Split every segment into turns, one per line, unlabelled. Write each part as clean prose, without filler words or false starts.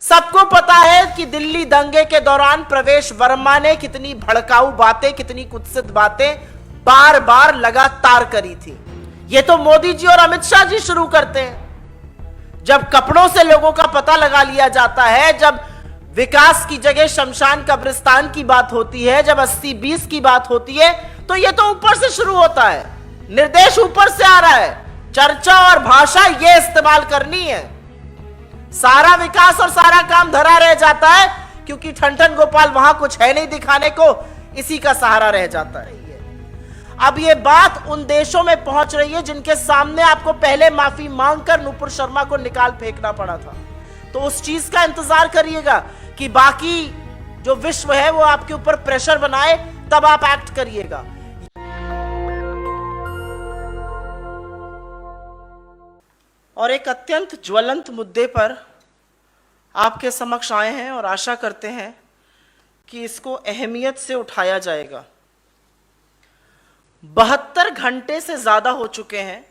सबको पता है कि दिल्ली दंगे के दौरान प्रवेश वर्मा ने कितनी भड़काऊ बातें, कितनी कुत्सित बातें बार बार लगातार करी थी। यह तो मोदी जी और अमित शाह जी शुरू करते हैं। जब कपड़ों से लोगों का पता लगा लिया जाता है, जब विकास की जगह शमशान कब्रिस्तान की बात होती है, जब 80-20 की बात होती है, तो यह तो ऊपर से शुरू होता है, निर्देश ऊपर से आ रहा है। चर्चा और भाषा यह इस्तेमाल करनी है। सारा विकास और सारा काम धरा रह जाता है क्योंकि ठनठन गोपाल वहां कुछ है नहीं दिखाने को, इसी का सहारा रह जाता है। अब यह बात उन देशों में पहुंच रही है जिनके सामने आपको पहले माफी मांगकर नुपुर शर्मा को निकाल फेंकना पड़ा था। तो उस चीज का इंतजार करिएगा कि बाकी जो विश्व है वो आपके ऊपर प्रेशर बनाए, तब आप एक्ट करिएगा। और एक अत्यंत ज्वलंत मुद्दे पर आपके समक्ष आए हैं और आशा करते हैं कि इसको अहमियत से उठाया जाएगा। 72 घंटे से ज्यादा हो चुके हैं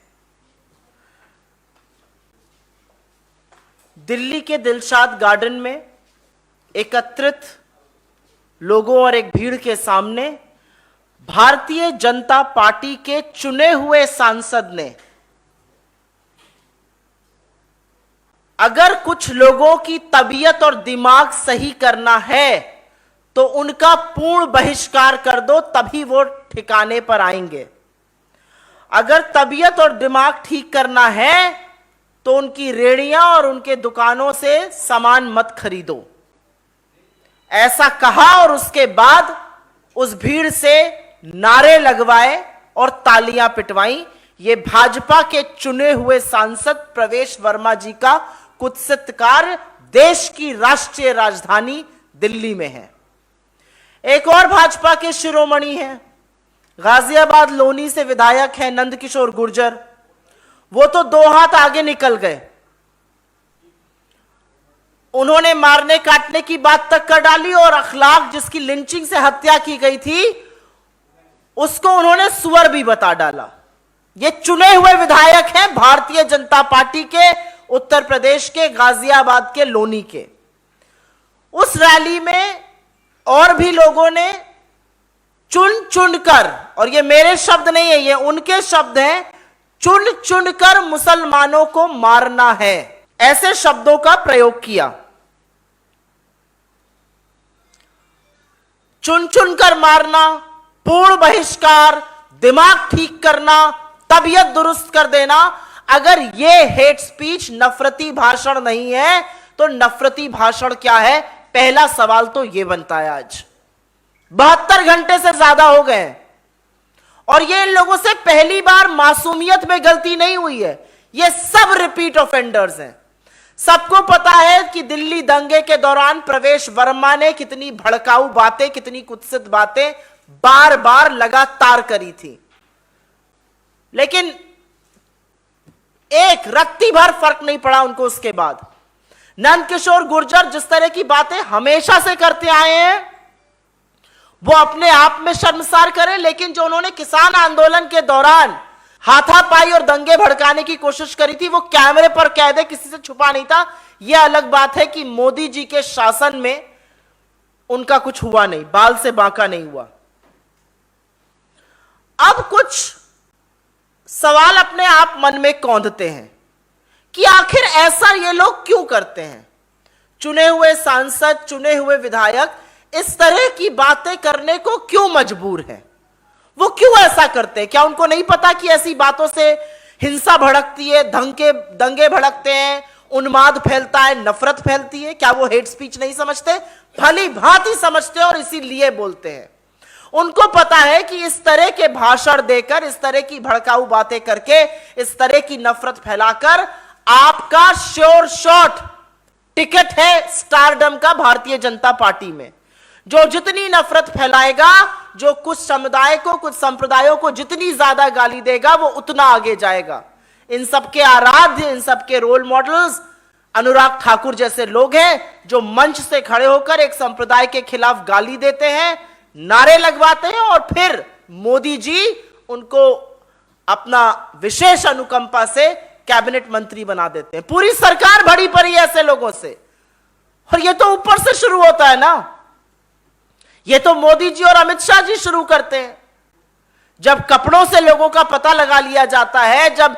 दिल्ली के दिलशाद गार्डन में एकत्रित लोगों और एक भीड़ के सामने भारतीय जनता पार्टी के चुने हुए सांसद ने अगर कुछ लोगों की तबीयत और दिमाग सही करना है तो उनका पूर्ण बहिष्कार कर दो, तभी वो ठिकाने पर आएंगे। अगर तबीयत और दिमाग ठीक करना है तो उनकी रेहड़ियां और उनके दुकानों से सामान मत खरीदो। ऐसा कहा और उसके बाद उस भीड़ से नारे लगवाए और तालियां पिटवाई। ये भाजपा के चुने हुए सांसद प्रवेश वर्मा जी का कुत्सित कार्य देश की राष्ट्रीय राजधानी दिल्ली में है। एक और भाजपा के शिरोमणि हैं, गाजियाबाद लोनी से विधायक हैं नंदकिशोर गुर्जर। वो तो 2 हाथ आगे निकल गए। उन्होंने मारने काटने की बात तक कर डाली और अखलाक जिसकी लिंचिंग से हत्या की गई थी उसको उन्होंने सुअर भी बता डाला। ये चुने हुए विधायक हैं भारतीय जनता पार्टी के, उत्तर प्रदेश के गाजियाबाद के लोनी के। उस रैली में और भी लोगों ने चुन चुनकर, और ये मेरे शब्द नहीं है, ये उनके शब्द हैं, चुन चुनकर मुसलमानों को मारना है, ऐसे शब्दों का प्रयोग किया। चुन चुनकर मारना, पूर्ण बहिष्कार, दिमाग ठीक करना, तबीयत दुरुस्त कर देना। अगर यह हेट स्पीच, नफरती भाषण नहीं है तो नफरती भाषण क्या है? पहला सवाल तो यह बनता है। आज 72 घंटे से ज्यादा हो गए और ये इन लोगों से पहली बार मासूमियत में गलती नहीं हुई है। ये सब रिपीट ऑफेंडर्स हैं। सबको पता है कि दिल्ली दंगे के दौरान प्रवेश वर्मा ने कितनी भड़काऊ बातें, कितनी कुत्सित बातें बार बार लगातार करी थी, लेकिन एक रत्ती भर फर्क नहीं पड़ा उनको। उसके बाद नंदकिशोर गुर्जर जिस तरह की बातें हमेशा से करते आए हैं वो अपने आप में शर्मसार करें, लेकिन जो उन्होंने किसान आंदोलन के दौरान हाथापाई और दंगे भड़काने की कोशिश करी थी वो कैमरे पर कैद है, किसी से छुपा नहीं था। यह अलग बात है कि मोदी जी के शासन में उनका कुछ हुआ नहीं, बाल से बांका नहीं हुआ। अब कुछ सवाल अपने आप मन में कौंधते हैं कि आखिर ऐसा ये लोग क्यों करते हैं। चुने हुए सांसद, चुने हुए विधायक इस तरह की बातें करने को क्यों मजबूर हैं? वो क्यों ऐसा करते हैं? क्या उनको नहीं पता कि ऐसी बातों से हिंसा भड़कती है, दंगे भड़कते हैं, उन्माद फैलता है, नफरत फैलती है? क्या वो हेट स्पीच नहीं समझते? भली भांति समझते हैं और इसीलिए बोलते हैं। उनको पता है कि इस तरह के भाषण देकर, इस तरह की भड़काऊ बातें करके, इस तरह की नफरत फैलाकर आपका श्योर शॉट टिकट है स्टारडम का भारतीय जनता पार्टी में। जो जितनी नफरत फैलाएगा, जो कुछ समुदाय को, कुछ संप्रदायों को जितनी ज्यादा गाली देगा वो उतना आगे जाएगा। इन सबके आराध्य, इन सबके रोल मॉडल्स अनुराग ठाकुर जैसे लोग हैं जो मंच से खड़े होकर एक संप्रदाय के खिलाफ गाली देते हैं, नारे लगवाते हैं और फिर मोदी जी उनको अपना विशेष अनुकंपा से कैबिनेट मंत्री बना देते हैं। पूरी सरकार भरी पड़ी है ऐसे लोगों से। और ये तो ऊपर से शुरू होता है ना, ये तो मोदी जी और अमित शाह जी शुरू करते हैं। जब कपड़ों से लोगों का पता लगा लिया जाता है, जब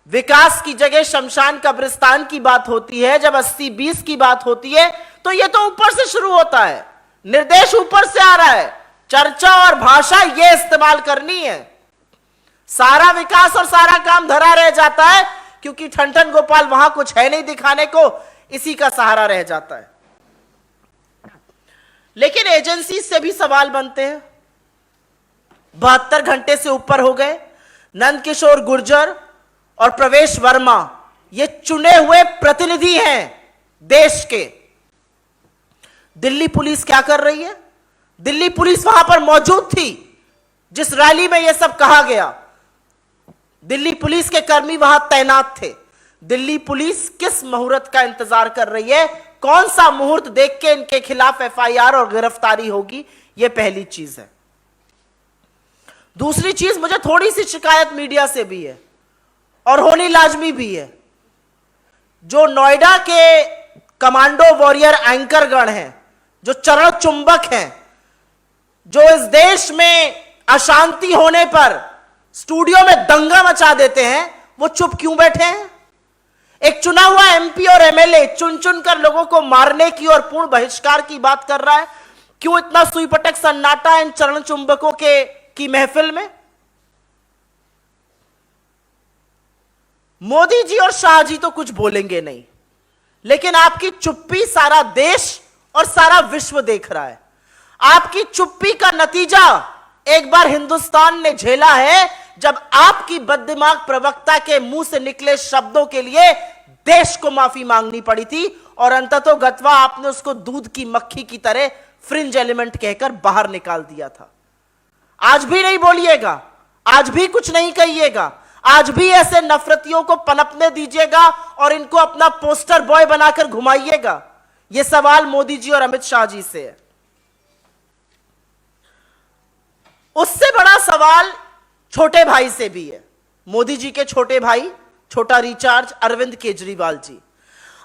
विकास की जगह शमशान कब्रिस्तान की बात होती है, जब 80-20 की बात होती है, तो ये तो ऊपर से शुरू होता है, निर्देश ऊपर से आ रहा है, चर्चा और भाषा ये इस्तेमाल करनी है। सारा विकास और सारा काम धरा रह जाता है क्योंकि ठनठन गोपाल वहां कुछ है नहीं दिखाने को, इसी का सहारा रह जाता है। लेकिन एजेंसी से भी सवाल बनते हैं। 72 घंटे से ऊपर हो गए, नंदकिशोर गुर्जर और प्रवेश वर्मा ये चुने हुए प्रतिनिधि हैं देश के। दिल्ली पुलिस क्या कर रही है? दिल्ली पुलिस वहां पर मौजूद थी जिस रैली में यह सब कहा गया। दिल्ली पुलिस के कर्मी वहां तैनात थे। दिल्ली पुलिस किस मुहूर्त का इंतजार कर रही है? कौन सा मुहूर्त देख के इनके खिलाफ एफआईआर और गिरफ्तारी होगी? यह पहली चीज है। दूसरी चीज, मुझे थोड़ी सी शिकायत मीडिया से भी है और होनी लाजमी भी है। जो नोएडा के कमांडो वॉरियर एंकरगण हैं, जो चरण चुंबक हैं, जो इस देश में अशांति होने पर स्टूडियो में दंगा मचा देते हैं, वो चुप क्यों बैठे हैं? एक चुना हुआ एमपी और एमएलए चुन चुन कर लोगों को मारने की और पूर्ण बहिष्कार की बात कर रहा है, क्यों इतना सुई पटक सन्नाटा इन चरण चुंबकों की महफिल में? मोदी जी और शाह जी तो कुछ बोलेंगे नहीं, लेकिन आपकी चुप्पी सारा देश और सारा विश्व देख रहा है। आपकी चुप्पी का नतीजा एक बार हिंदुस्तान ने झेला है, जब आपकी बददिमाग प्रवक्ता के मुंह से निकले शब्दों के लिए देश को माफी मांगनी पड़ी थी और अंततोगत्वा आपने उसको दूध की मक्खी की तरह फ्रिंज एलिमेंट कहकर बाहर निकाल दिया था। आज भी नहीं बोलिएगा, आज भी कुछ नहीं कहिएगा, आज भी ऐसे नफरतियों को पनपने दीजिएगा और इनको अपना पोस्टर बॉय बनाकर घुमाइएगा। यह सवाल मोदी जी और अमित शाह जी से है। उससे बड़ा सवाल छोटे भाई से भी है। मोदी जी के छोटे भाई, छोटा रिचार्ज अरविंद केजरीवाल जी।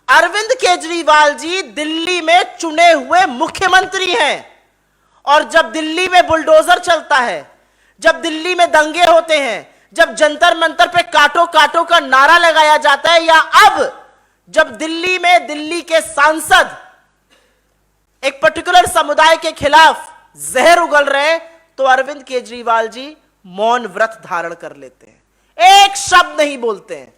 अरविंद केजरीवाल जी दिल्ली में चुने हुए मुख्यमंत्री हैं और जब दिल्ली में बुलडोजर चलता है, जब दिल्ली में दंगे होते हैं, जब जंतर मंतर पे काटो काटो का नारा लगाया जाता है, या अब जब दिल्ली में दिल्ली के सांसद एक पर्टिकुलर समुदाय के खिलाफ जहर उगल रहे हैं, तो अरविंद केजरीवाल जी मौन व्रत धारण कर लेते हैं, एक शब्द नहीं बोलते हैं।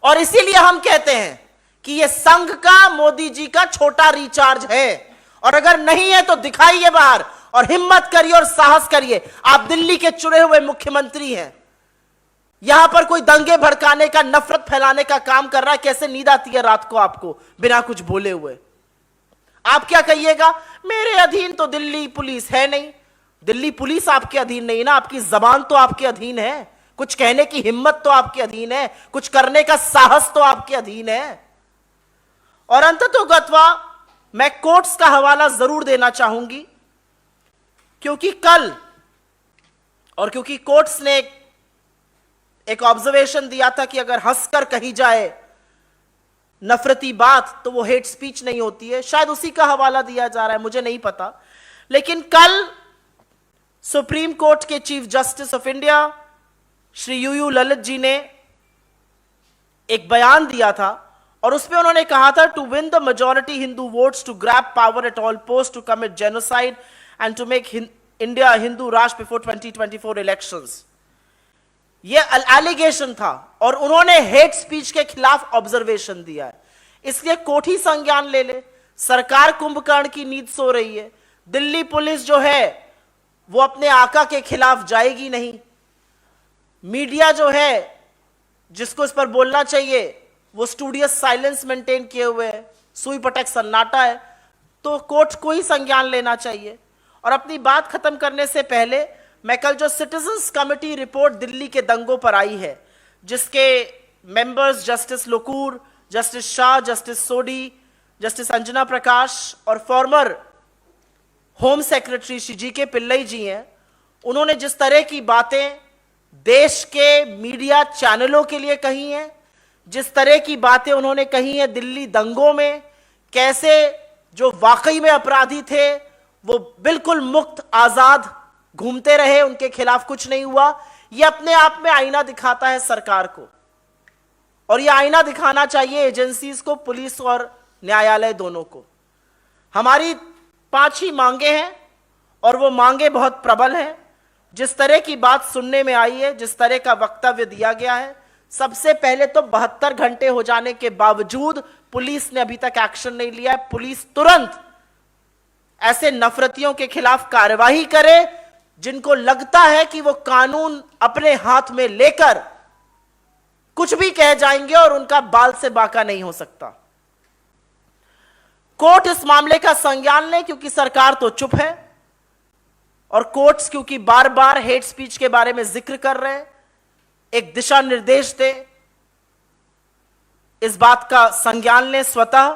और इसीलिए हम कहते हैं कि यह संघ का मोदी जी का छोटा रिचार्ज है, और अगर नहीं है तो दिखाइए बाहर और हिम्मत करिए और साहस करिए। आप दिल्ली के चुने हुए मुख्यमंत्री हैं, यहां पर कोई दंगे भड़काने का, नफरत फैलाने का काम कर रहा है। कैसे नींद आती है रात को आपको बिना कुछ बोले हुए? आप क्या कहिएगा? मेरे अधीन तो दिल्ली पुलिस है नहीं। दिल्ली पुलिस आपके अधीन नहीं ना, आपकी जबान तो आपके अधीन है, कुछ कहने की हिम्मत तो आपके अधीन है, कुछ करने का साहस तो आपके अधीन है। और अंततोगत्वा मैं कोर्ट्स का हवाला जरूर देना चाहूंगी, क्योंकि कल और क्योंकि कोर्ट्स ने एक ऑब्जर्वेशन दिया था कि अगर हंसकर कही जाए नफरती बात तो वो हेट स्पीच नहीं होती है, शायद उसी का हवाला दिया जा रहा है, मुझे नहीं पता। लेकिन कल सुप्रीम कोर्ट के chief justice of India Shri U U Lalit ji ने एक बयान दिया था और उसमें उन्होंने कहा था, to win the majority Hindu votes, to grab power at all post, to commit genocide and to make India Hindu Rashtra before 2024 elections. ये एलिगेशन था और उन्होंने हेट स्पीच के खिलाफ ऑब्जर्वेशन दिया है। इसलिए कोर्ट ही संज्ञान ले ले। सरकार कुंभकर्ण की नींद सो रही है। दिल्ली पुलिस जो है वो अपने आका के खिलाफ जाएगी नहीं। मीडिया जो है जिसको इस पर बोलना चाहिए वो स्टूडियस साइलेंस मेंटेन किए हुए है, सुई पटक सन्नाटा है। तो कोर्ट को ही संज्ञान लेना चाहिए। और अपनी बात खत्म करने से पहले मैं कल जो सिटीजन्स कमेटी रिपोर्ट दिल्ली के दंगों पर आई है, जिसके members justice Lokur, justice Shah, justice Sodhi, justice Anjana Prakash और former home secretary Shri G K Pillai जी हैं, उन्होंने जिस तरह की बातें देश के मीडिया चैनलों के लिए कही हैं, जिस तरह की बातें उन्होंने कही हैं दिल्ली दंगों में कैसे जो वाकई में अपराधी थे वो बिल्कुल मुक्त आजाद घूमते रहे, उनके खिलाफ कुछ नहीं हुआ। यह अपने आप में आईना दिखाता है सरकार को, और यह आईना दिखाना चाहिए एजेंसीज को, पुलिस और न्यायालय दोनों को। हमारी 5 ही मांगे हैं और वो मांगे बहुत प्रबल हैं। जिस तरह की बात सुनने में आई है, जिस तरह का वक्तव्य दिया गया है, सबसे पहले तो 72 घंटे हो जाने के बावजूद पुलिस ने अभी तक एक्शन नहीं लिया है। पुलिस तुरंत ऐसे नफरतियों के खिलाफ कार्रवाई करे जिनको लगता है कि वो कानून अपने हाथ में लेकर कुछ भी कह जाएंगे और उनका बाल से बाका नहीं हो सकता। कोर्ट इस मामले का संज्ञान ले, क्योंकि सरकार तो चुप है और कोर्ट्स क्योंकि बार बार हेट स्पीच के बारे में जिक्र कर रहे हैं, एक दिशा निर्देश दे, इस बात का संज्ञान लें स्वतः।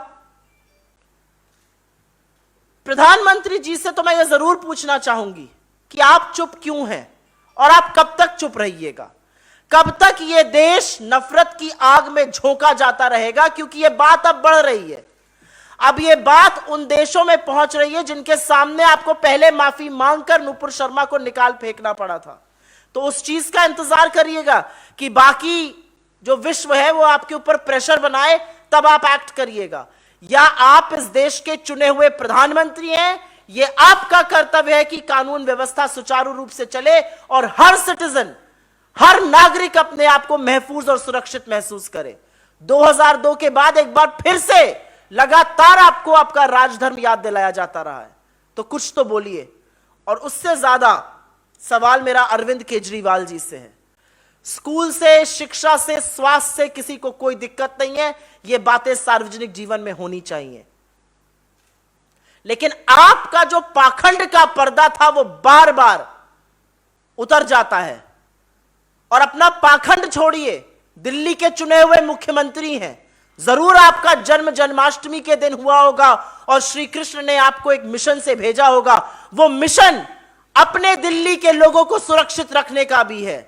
प्रधानमंत्री जी से तो मैं यह जरूर पूछना चाहूंगी कि आप चुप क्यों हैं और आप कब तक चुप रहिएगा? कब तक यह देश नफरत की आग में झोंका जाता रहेगा? क्योंकि यह बात अब बढ़ रही है। अब यह बात उन देशों में पहुंच रही है जिनके सामने आपको पहले माफी मांगकर नुपुर शर्मा को निकाल फेंकना पड़ा था। तो उस चीज का इंतजार करिएगा कि बाकी जो विश्व है वो आपके ऊपर प्रेशर बनाए, तब आप एक्ट करिएगा। या आप इस देश के चुने हुए प्रधानमंत्री हैं, यह आपका कर्तव्य है कि कानून व्यवस्था सुचारू रूप से चले और हर सिटीजन, हर नागरिक अपने आप को महफूज और सुरक्षित महसूस करे। 2002 के बाद एक बार फिर से लगातार आपको आपका राजधर्म याद दिलाया जाता रहा है, तो कुछ तो बोलिए। और उससे ज्यादा सवाल मेरा अरविंद केजरीवाल जी से है। स्कूल से, शिक्षा से, स्वास्थ्य से किसी को कोई दिक्कत नहीं है, ये बातें सार्वजनिक जीवन में होनी चाहिए। लेकिन आपका जो पाखंड का पर्दा था वो बार बार उतर जाता है। और अपना पाखंड छोड़िए, दिल्ली के चुने हुए मुख्यमंत्री हैं, जरूर आपका जन्म जन्माष्टमी के दिन हुआ होगा और श्री कृष्ण ने आपको एक मिशन से भेजा होगा। वो मिशन अपने दिल्ली के लोगों को सुरक्षित रखने का भी है।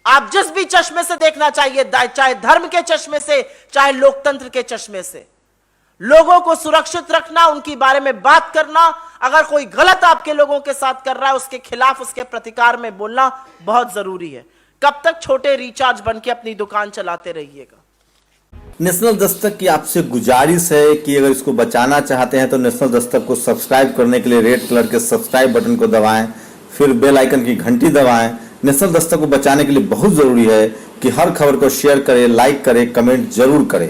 आप जिस भी चश्मे से देखना चाहिए, चाहे धर्म के चश्मे से, चाहे लोकतंत्र के चश्मे से, लोगों को सुरक्षित रखना, उनके बारे में बात करना, अगर कोई गलत आपके लोगों के साथ कर रहा है उसके खिलाफ, उसके प्रतिकार में बोलना बहुत जरूरी है। कब तक छोटे रिचार्ज बन के अपनी दुकान चलाते रहिएगा?
नेशनल दस्तक की आपसे गुजारिश है कि अगर इसको बचाना चाहते हैं तो नेशनल दस्तक को सब्सक्राइब करने के लिए रेड कलर के सब्सक्राइब बटन को दबाएं, फिर बेल आइकन की घंटी दबाएं। नेशनल दस्तक को बचाने के लिए बहुत जरूरी है कि हर खबर को शेयर करें, लाइक करें, कमेंट जरूर करें।